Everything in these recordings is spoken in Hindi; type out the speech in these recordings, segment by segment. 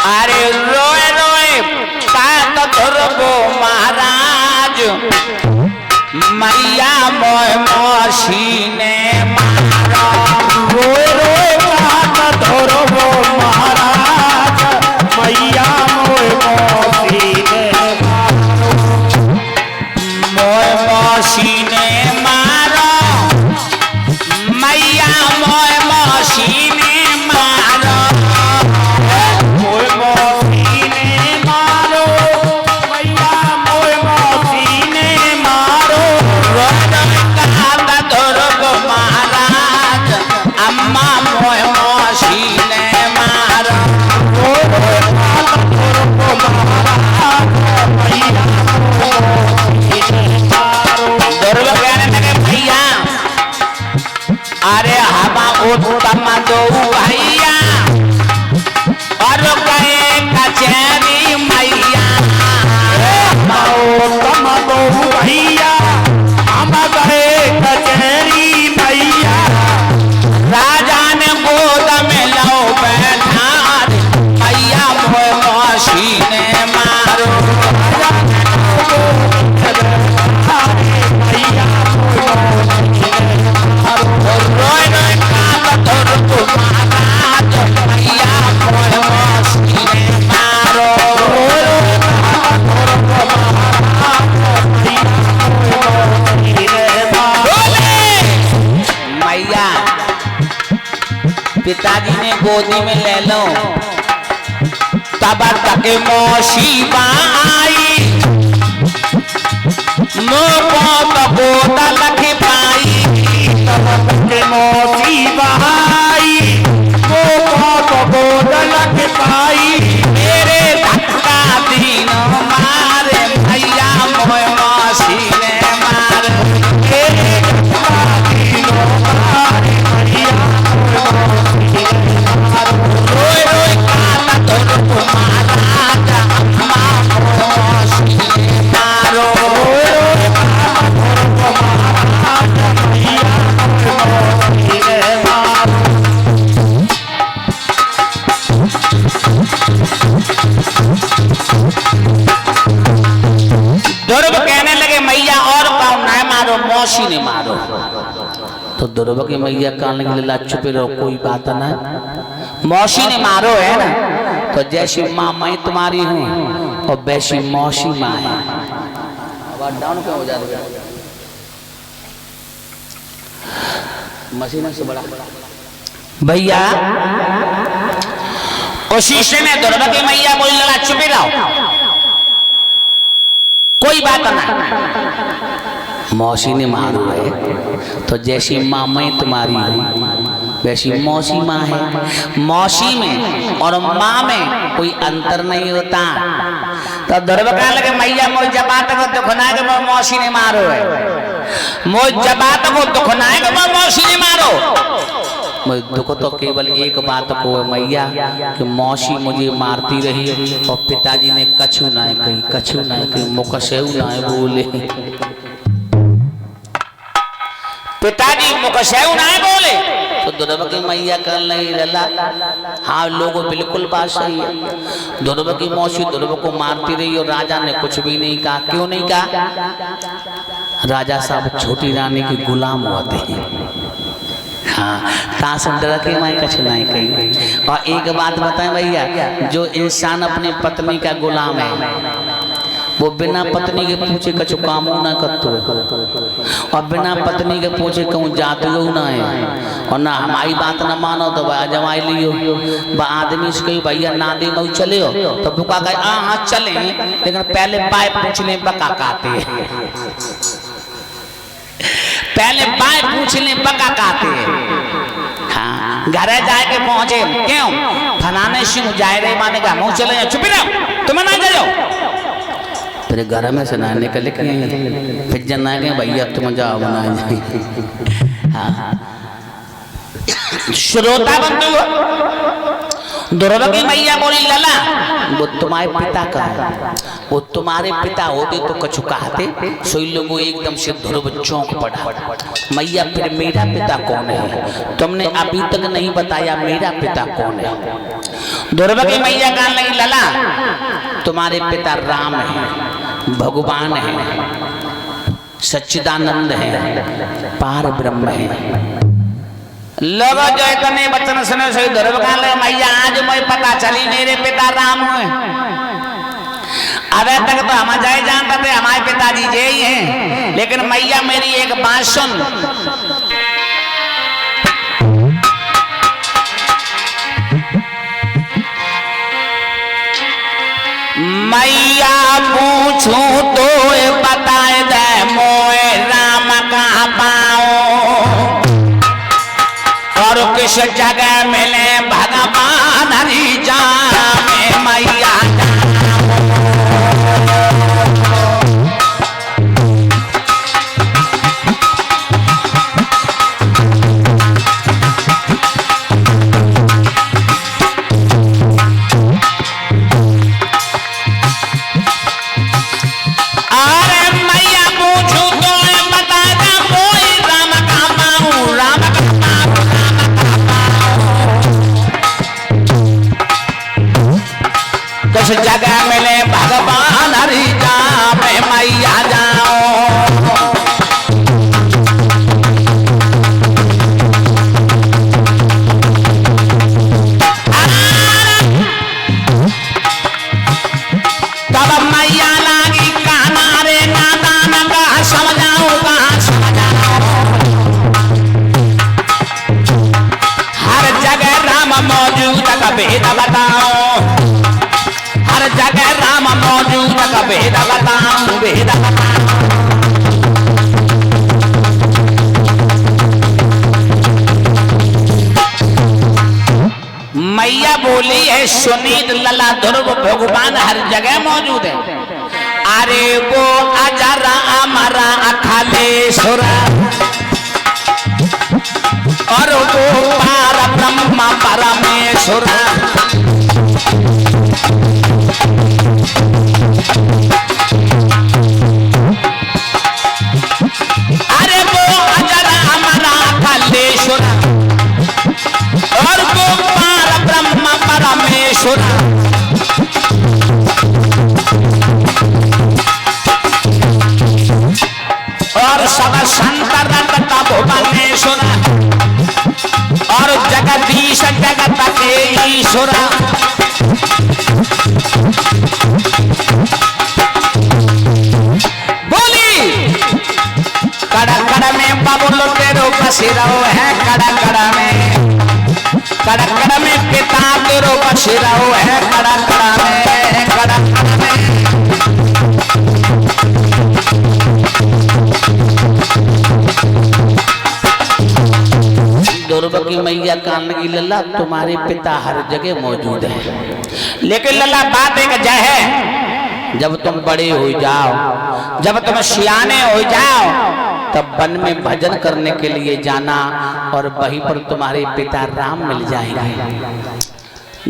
अरे रोए रोए तात ध्रुवो महाराज मैया मोय मौसी ने मारा। रोए रोए तात ध्रुवो महाराज मैया मोय मौसी ने मोय मौसी ने मारा मैया मोय मौसी ने मारा। मोय मौसी ने मारो मैया मोय मौसी ने मारो। महाराज अम्मा मोय मौसी ने मारा। भैया अरे हवा उत्तम दो भैया और गए कचहरी मैया। उत्तम दो भैया हम गए कचहरी मैया। राजा ने गोद में लो बैठा मैया मोय मौसी ने मारो। रोए रोए कात ध्रुवो महाराज मैया मोय मौसी ने मारो। मैया पिताजी ने गोदी में ले लो तब तक मौसी आई मोको तो गोद लख पाई। मौसी बहाई वो तो गोद लग पाई। मेरे धक्का दीन मारे भैया मोय मौसी ने मारे। रोए रोए कात ध्रुवो महाराज अम्मा मोय मौसी ने मारो। ध्रुव कहने लगे मैया और कौन न मारो मौसी ने मारो। तो ध्रुव की मैया कहने के लिए चुप रहो कोई बात ना मौसी ने मारो है ना। तो जैसी माँ मैं तुम्हारी हूँ और वैसी मौसी माँ है। डाउन क्यों हो जाता है मशीन से बड़ा भैया। उसी से ने ध्रुव की मैया बोल लगा चुप रहो कोई बात ना मौसी ने मारो है। तो जैसी माँ मैं तुम्हारी हूँ वैसी मौसी माँ है। मौसी में और माँ में कोई अंतर नहीं होता। तो ध्रुव कहने लगे मैया मोई जबात को दुखनाए के मौसी ने मारो है। मोई जबात को दुखनाए के मौसी ने मारो। मुझे दुख तो केवल एक बात को है मैया कि मौसी मुझे मारती रही और पिताजी ने कछु ना कही मुकसेव ना बोले। पिताजी मुकसेव ना बोले तो ध्रुव की मैया कर नहीं लला। हाँ लोगों बिल्कुल बात सही है। ध्रुव की मौसी ध्रुव को मारती रही और राजा ने कुछ भी नहीं कहा। क्यों नहीं कहा? राजा साहब छोटी रानी के गुलाम होते हैं। हाँ डर के मैं कछ नहीं कही। और एक बात बताएं भैया जो इंसान अपनी पत्नी का गुलाम है वो बिना पत्नी के पूछे कछु काम ना करते और बिना पत्नी के पूछे कहूँ जाते ना है। और ना हमारी बात ना मानो तो भाई जमाई लियो आदमी से कही भैया ना दे मऊ चले हो तो बुका कहे हाँ चले लेकिन पहले बाय पूछने बका काते पहले बाय पूछने बका काते। हाँ घर जाए के पहुंचे क्यों फलाने सिंह जाए रहे माने का मुँह चले जाओ चुप रहो तुम्हें ना जाओ। फिर घर में से ना निकल के फिर जना के भैया तुम जाओ बना जाए। हाँ श्रोता बंधु द्रौपदी मैया बोली लला वो तुम्हारे पिता का है, वो तुम्हारे पिता होते तो कछु कहते। सोई लोगों एकदम से ध्रुव चौंक पड़ा। मैया फिर मेरा पिता कौन है? तुमने अभी तक नहीं बताया मेरा पिता कौन है। द्रौपदी मैया कहने लगी लला तुम्हारे पिता राम है, भगवान है, सच्चिदानंद है, पार ब्रह्म है। लोगों जो इतने वचन सुने से द्रौपदी मैया आज मुझे पता चली मेरे पिता राम हुए। अबे तक तो हम जाए जानते थे हमारे पिताजी जे ही हैं, लेकिन मैया मेरी एक बात सुन। मैया पूछूं तो बताए दे मोए राम कहाँ पाऊं और किस जगह मिले भगवान हरि जामे मैया। जगह मिले भगवान हरि जामे मैया जाओ। तब मैया लागी कहना रे नादान का समझाऊंगा हर जगह राम मौजूद का भेद बताओ, हर जगह राम मौजूद का भेद बताऊं भेद बताऊं। मैया बोली है सुनीत लला ध्रुव भगवान हर जगह मौजूद है। अरे वो अजरा अमरा अखिलेश्वर और वो पार ब्रह्म परमेश्वर। अरे वो अजरा अमरा अखिलेश्वर और वो पार ब्रह्म परमेश्वर। और सब संतर रता भुवनेश्वर और जगदीश जगत के ईश्वर। कड़ा कड़ा में बबुल तेरो बसिरो है, कड़ा कड़ा में पिता तेरो बसिरो है, कड़ा कड़ा में। द्रौपदी मैया कहने लगी लला तुम्हारे पिता हर जगह मौजूद है, लेकिन लला बात एक जय है जब तुम बड़े हो जाओ, जब तुम सियाने हो जाओ तब वन में भजन करने के लिए जाना और वहीं पर तुम्हारे पिता राम मिल जाएंगे।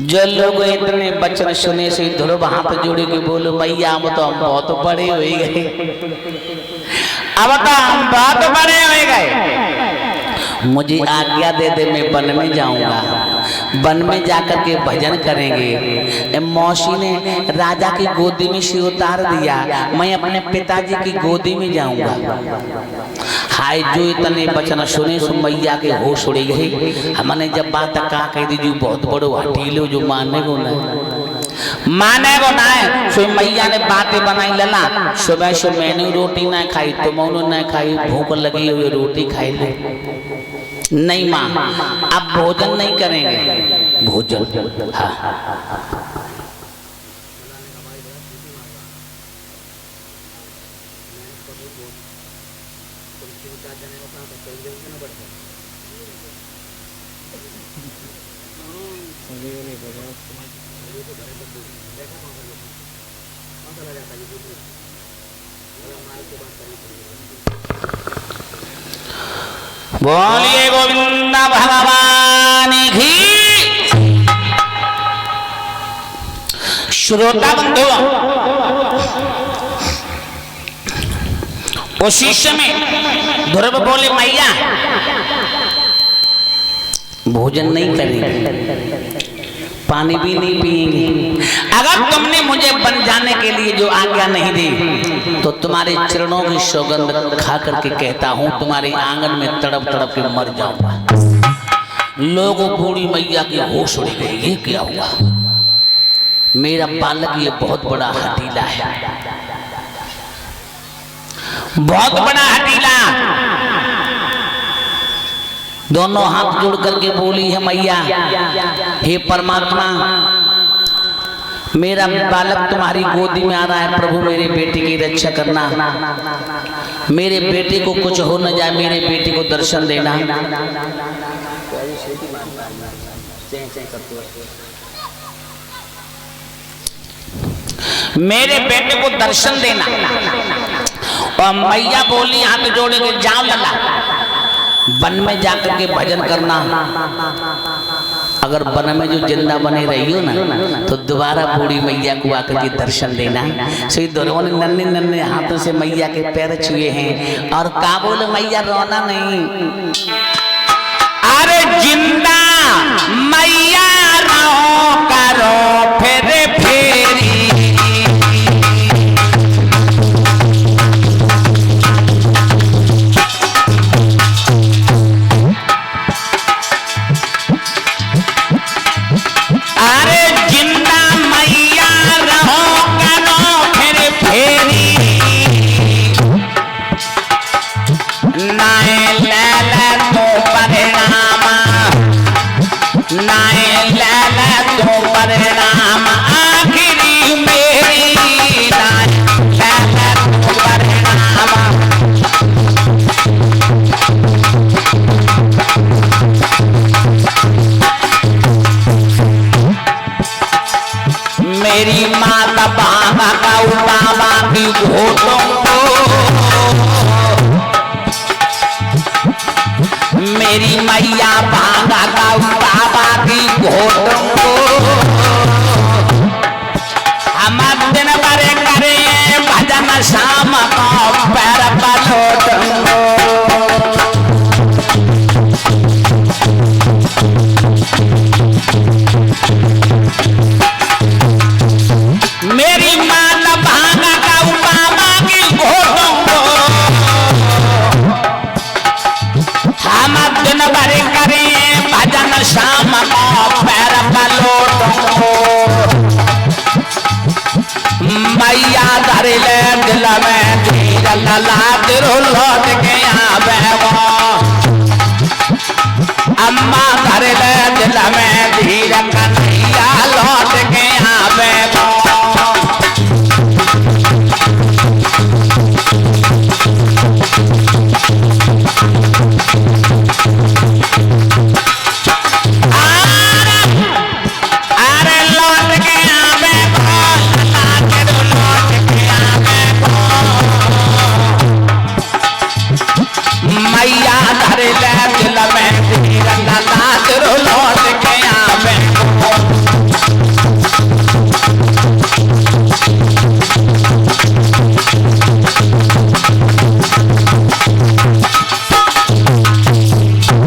जो लोग इतने वचन सुने से ध्रुव हाथ जोड़े के बोलो मैया हम तो हम बहुत बड़े हो गए, अब तो हम बहुत बड़े हो गए, मुझे आज्ञा दे दे मैं वन में जाऊंगा, वन में जाकर के भजन करेंगे। मौसी ने राजा की गोदी में से उतार दिया, मैं अपने पिताजी की गोदी में जाऊंगा। हाय जो इतने वचन सुने सो मैया के होश उड़ गई। हमने जब बात कहा कह दी जो बहुत बड़ो हटीलो जो मानने को ना है। सो मैया ने बातें बनाई लला सुबह से मैंने रोटी ना खाई तुम ना खाई, भूख लगी हुई रोटी खाई ले। नहीं माँ अब भोजन नहीं करेंगे, भोजन हाँ। बोलिए गोविंद भगवान की। श्रोता बंधु, उसी समय ध्रुव बोले मैया भोजन नहीं करेंगे, पानी भी नहीं पिएंगे। अगर तुमने मुझे बन जाने के लिए जो आज्ञा नहीं दी तो तुम्हारे चरणों की सौगंध खा करके कहता हूं तुम्हारे आंगन में तड़प तड़प के मर जाऊंगा। लोगों बूढ़ी मैया की होश उड़ गई, ये क्या हुआ? मेरा बालक ये बहुत बड़ा हठीला है, बहुत बड़ा हठीला। दोनों हाथ जोड़ करके बोली है मैया, हे परमात्मा मेरा बालक तुम्हारी गोदी में आ रहा है, प्रभु मेरे बेटे की रक्षा करना, मेरे बेटे को कुछ हो न जाए, मेरे बेटे को दर्शन देना। मेरे बेटे को दर्शन देना। और मैया बोली हाथ जोड़े के जाओ लला, वन में जाकर के भजन करना। अगर वन में जो जिंदा बने रही हो ना तो दोबारा बूढ़ी मैया को आकर के दर्शन देना। सही दोनों ने नन्हे नन्हे हाथों से मैया के पैर छुए हैं और का बोले मैया रोना नहीं, अरे जिंदा मैया रहो करो फेरे फेरी। मेरी माता बाबा का बाबा की घोटों को, मेरी मैया बाबा का बाबा की घोटों को, हम दिन भर करे भजन शाम को पैर पलोटों को। मेरी माता भांगा का बाबा की घोटों को, हम दिन भर करें भजन शाम को पैर पलोटों को। मैया धर ले दिल में धीर लला तिरु लौट के आवे वो, अम्मा धर ले दिल में धीर कन्हैया लौट के आवे वो। मैया धर ले दिल में धीर लला तिरु लौट के आवे।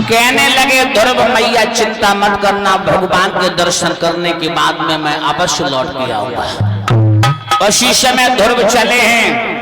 कहने लगे ध्रुव मैया चिंता मत करना, भगवान के दर्शन करने के बाद में मैं अवश्य लौट के आऊंगा। उसी समय ध्रुव चले हैं।